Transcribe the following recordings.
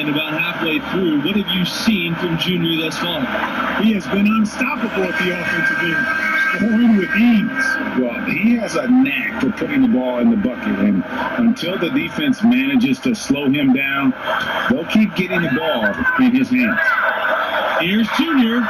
And about halfway through, what have you seen from Junior thus far? He has been unstoppable at the offensive end, scoring with ease. Well, he has a knack for putting the ball in the bucket, and until the defense manages to slow him down, they'll keep getting the ball in his hands. Here's Junior.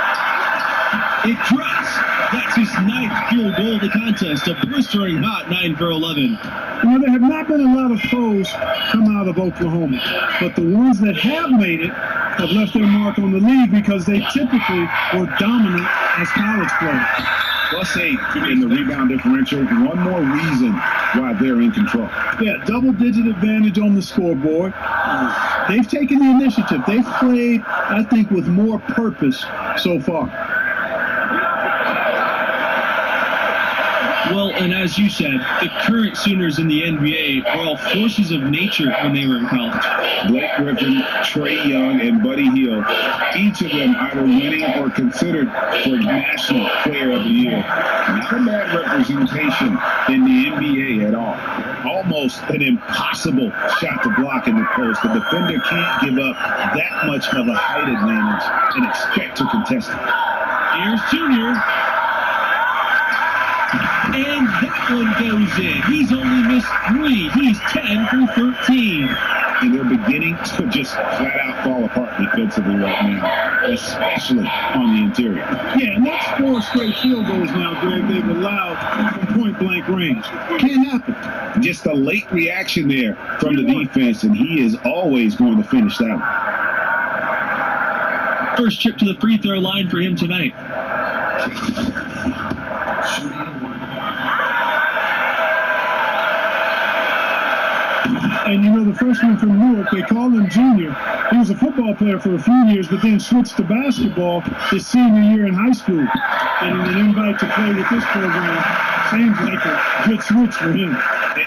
It drops. That's his 9th field goal of the contest. A blistering hot 9 for 11. There have not been a lot of pros come out of Oklahoma, but the ones that have made it have left their mark on the league because they typically were dominant as college players. +8 in the rebound differential. One more reason why they're in control. Yeah, double-digit advantage on the scoreboard. They've taken the initiative. They've played, I think, with more purpose so far. Well, and as you said, the current Sooners in the NBA are all forces of nature when they were in college. Blake Griffin, Trae Young, and Buddy Hield, each of them either winning or considered for National Player of the Year. Not a bad representation in the NBA at all. Almost an impossible shot to block in the post. The defender can't give up that much of a height advantage and expect to contest it. Here's Junior. And that one goes in. He's only missed 3. He's 10 for 13. And they're beginning to just flat out fall apart defensively right now, especially on the interior. Yeah, and that's 4 straight field goals now, Greg, they've allowed from point-blank range. Can't happen. Just a late reaction there from the defense, and he is always going to finish that one. First trip to the free throw line for him tonight. And the freshman from Newark, they call him Junior. He was a football player for a few years, but then switched to basketball his senior year in high school. And an invite to play with this program seems like a good switch for him.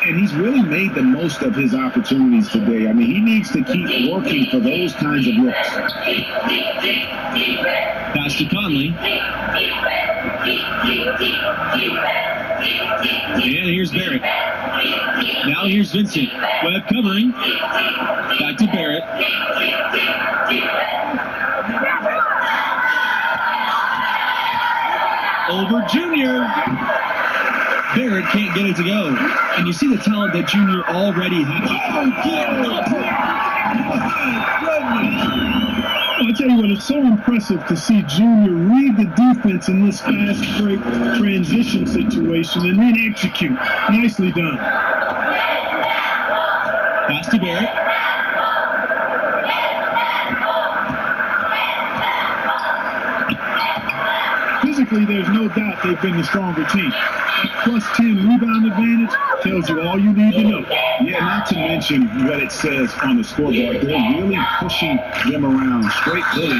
And he's really made the most of his opportunities today. I mean, he needs to keep working for those kinds of looks. Pass to Conley. And here's Barrett. Now here's Vincent. Webb covering. Back to Barrett. Over Junior. Barrett can't get it to go. And you see the talent that Junior already has. I tell you what, it's so impressive to see Junior read the defense in this fast break transition situation and then execute. Nicely done. Pass to Barrett. Physically, there's no doubt they've been the stronger team. +10 rebound advantage tells you all you need to know. Yeah, not to mention what it says on the scoreboard. They're really pushing them around, straight pulling.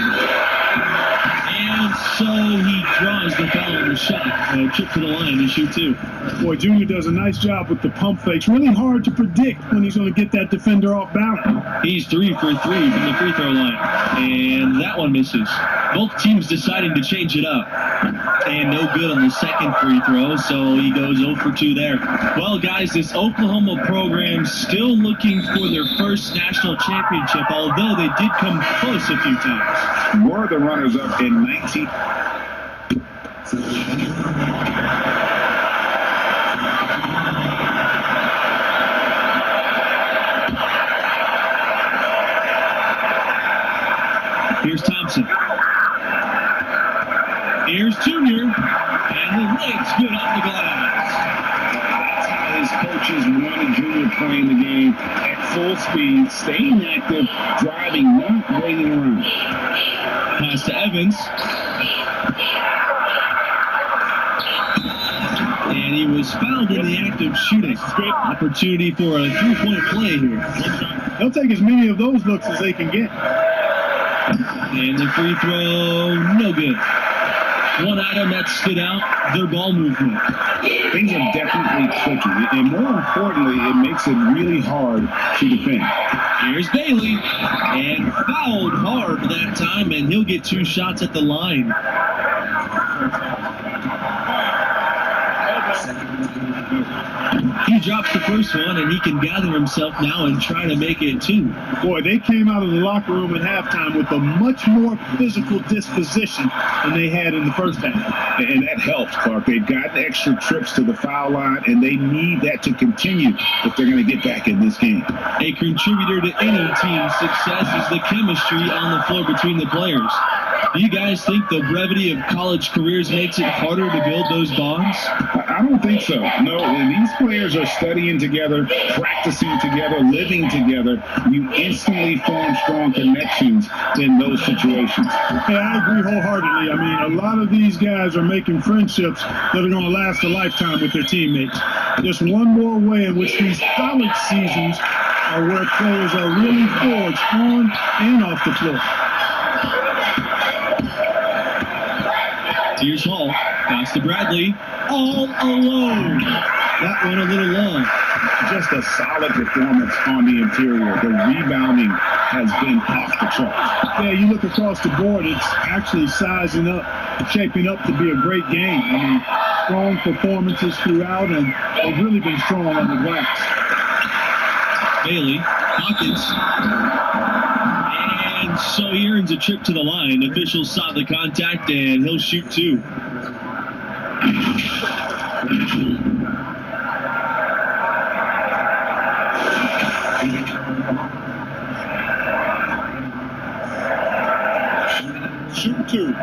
And so he draws the foul on the shot. Trip to the line to shoot 2. Boy, Junior does a nice job with the pump fakes. Really hard to predict when he's going to get that defender off balance. He's 3 for 3 from the free throw line. And that one misses. Both teams deciding to change it up. And no good on the second free throw, so he goes 0 for 2 there. Well, guys, this Oklahoma program still looking for their first national championship, although they did come close a few times. Were the runners-up in 19... Here's Thompson. Here's Junior, and the leg's good off the glass. That's how his coaches wanted Junior playing the game at full speed, staying active, driving, not waiting around. Pass to Evans. And he was fouled in the act of shooting. Opportunity for a 3-point play here. They'll take as many of those looks as they can get. And the free throw, no good. One item that stood out, their ball movement. Things are definitely tricky, and more importantly, it makes it really hard to defend. Here's Bailey, and fouled hard that time, and he'll get 2 shots at the line. He drops the first one, and he can gather himself now and try to make it 2. Boy, they came out of the locker room at halftime with a much more physical disposition than they had in the first half. And that helps, Clark. They've gotten extra trips to the foul line, and they need that to continue if they're going to get back in this game. A contributor to any team's success is the chemistry on the floor between the players. Do you guys think the brevity of college careers makes it harder to build those bonds? I don't think so. No, when these players are studying together, practicing together, living together, you instantly form strong connections in those situations. Yeah, I agree wholeheartedly. I mean, a lot of these guys are making friendships that are going to last a lifetime with their teammates. Just one more way in which these college seasons are where players are really forged on and off the floor. Here's Hall. Pass to Bradley. All alone. That one a little long. Just a solid performance on the interior. The rebounding has been off the charts. Yeah, you look across the board, it's actually sizing up, shaping up to be a great game. I mean, strong performances throughout, and they've really been strong on the glass. Bailey, pockets. And so he earns a trip to the line. Officials saw the contact, and he'll shoot 2. Shoot 2.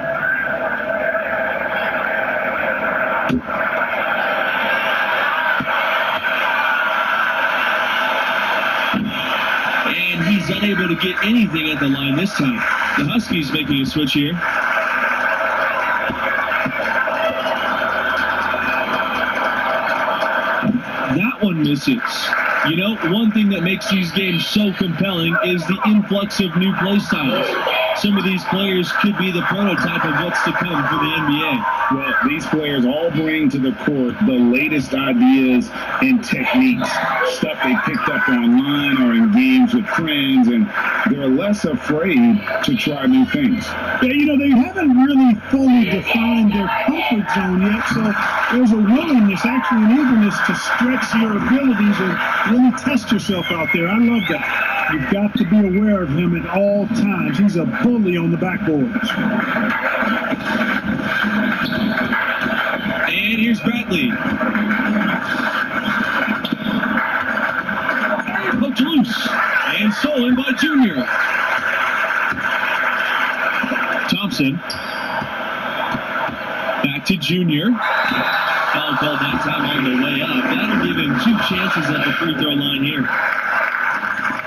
And he's unable to get anything at the line this time. The Huskies making a switch here. That one misses. You know, one thing that makes these games so compelling is the influx of new play styles. Some of these players could be the prototype of what's to come for the NBA. Well, these players all bring to the court the latest ideas and techniques, stuff they picked up online or in games with friends, and they're less afraid to try new things. Yeah, you know, they haven't really fully defined their comfort zone yet, so there's a willingness, actually an eagerness to stretch your abilities and really test yourself out there. I love that. You've got to be aware of him at all times. He's a bully on the backboards. And here's Bradley. Poked loose and stolen by Junior. Thompson. Back to Junior. Foul called that time on the way up. That'll give him 2 chances at the free throw line here.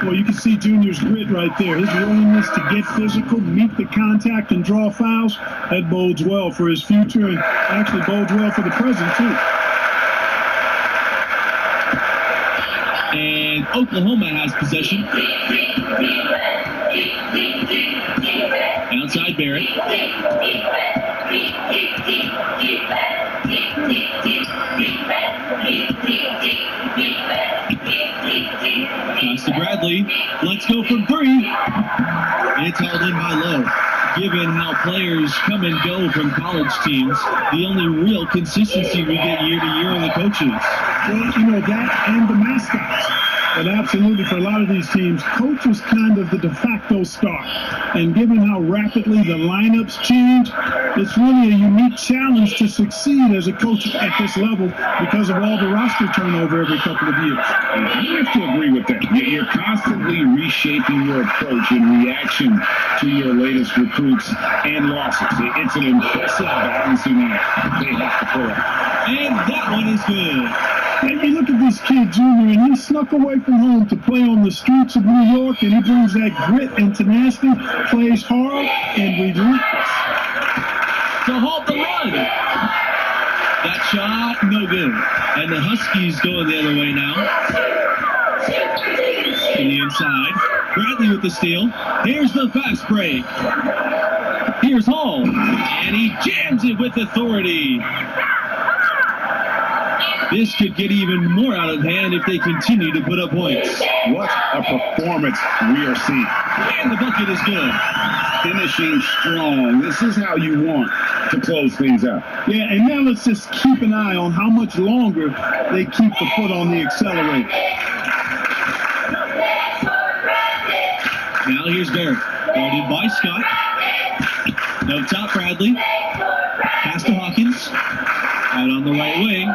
Well, you can see Junior's grit right there. His willingness to get physical, meet the contact, and draw fouls. That bodes well for his future and actually bodes well for the present, too. And Oklahoma has possession. Outside Barrett. Pass to Bradley. Let's go from 3. It's held in by Lowe. Given how players come and go from college teams, the only real consistency we get year to year are the coaches. Well, you know, that and the mascots. But absolutely, for a lot of these teams, coach is kind of the de facto star. And given how rapidly the lineups change, it's really a unique challenge to succeed as a coach at this level because of all the roster turnover every couple of years. You have to agree with that. You're constantly reshaping your approach in reaction to your latest recruits and losses. It's an impressive balancing act they have to pull out. And that one is good. And you look at this kid, Junior, and he snuck away from home to play on the streets of New York, and he brings that grit and tenacity, plays hard and relentless. To halt the run. That shot, no good. And the Huskies going the other way now. In the inside. Bradley with the steal. Here's the fast break. Here's Hall. And he jams it with authority. This could get even more out of hand if they continue to put up points. What a performance we are seeing. And the bucket is good. Finishing strong. This is how you want to close things out. Yeah, and now let's just keep an eye on how much longer they keep the foot on the accelerator. Now here's Barrett. Guarded by Scott. No top Bradley. Pass to Hawkins. Out on the right wing.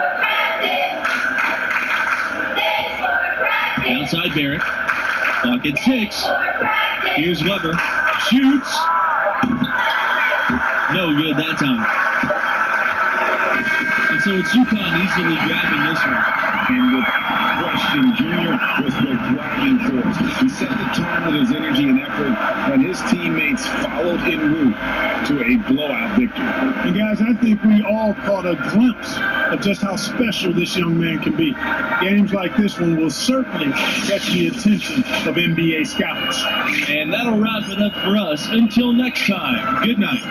Outside Barrett. Clock at 6. Here's Weber. Shoots. No good that time. And so it's UConn easily grabbing this one. And with question, Junior was the driving force. He set the tone with his energy and effort, and his teammates followed en route to a blowout victory. And guys, I think we all caught a glimpse of just how special this young man can be. Games like this one will certainly catch the attention of NBA scouts. And that'll wrap it up for us. Until next time, good night.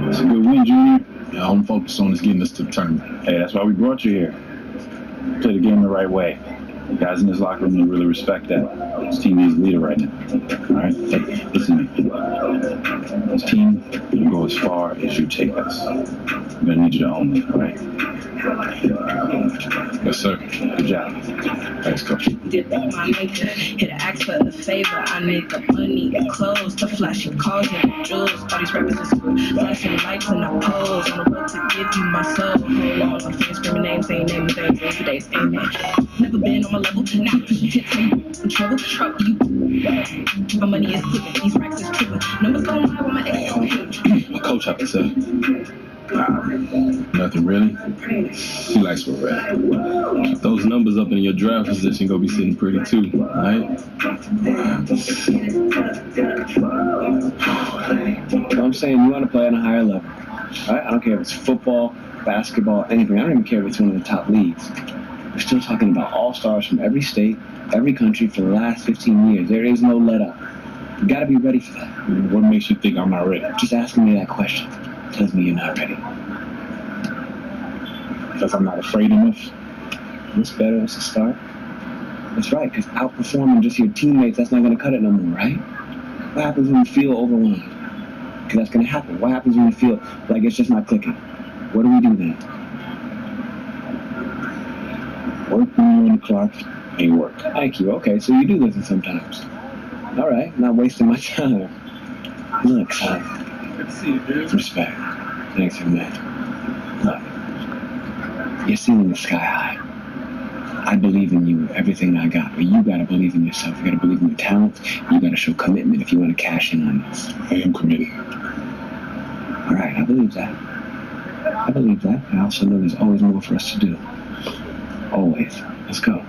It's a good win, Junior. Yeah, all I'm focused on is getting us to the tournament. Hey, that's why we brought you here. Play the game the right way. The guys in this locker room, they really respect that. This team needs a leader right now. All right? Hey, listen to me. This team will go as far as you take us. I'm going to need you to own it, all right? Yes, sir. Good job. Thanks, Coach. Did that my nature. Hit an ask for the favor. I need the money, the clothes, the flashy cars and the jewels. All these rappers is flashing lights and the pose. On the road to give you my soul. Hold on, my friends screaming names, saying names, days, days, days, amen. Never been on my level. Now pushing hits, in trouble, you. My money is quicker, these racks is tripping. Numbers don't lie when my ex don't hit. What Coach have to say? Nothing really. He likes what red. Those numbers up in your draft position gonna be sitting pretty too, right? I'm saying you want to play at a higher level, right? I don't care if it's football, basketball, anything. I don't even care if it's one of the top leagues. We're still talking about all-stars from every state, every country for the last 15 years. There is no let-up. You got to be ready for that. What makes you think I'm not ready? Just asking me that question tells me you're not ready. Because I'm not afraid enough? It's better as a start. That's right, because outperforming just your teammates, that's not going to cut it no more, right? What happens when you feel overwhelmed? Because that's going to happen. What happens when you feel like it's just not clicking? What do we do then? Work when you're on the clock ain't work. Thank you. Okay, so you do listen sometimes. All right, not wasting my time. Look, son. Good to see you, dude. Respect. Thanks for that. Look, your ceiling is sky high. I believe in you, everything I got, but you gotta believe in yourself. You gotta believe in your talent. You gotta show commitment if you want to cash in on this. I am committed. All right, I believe that. I believe that. I also know there's always more for us to do. Always. Let's go.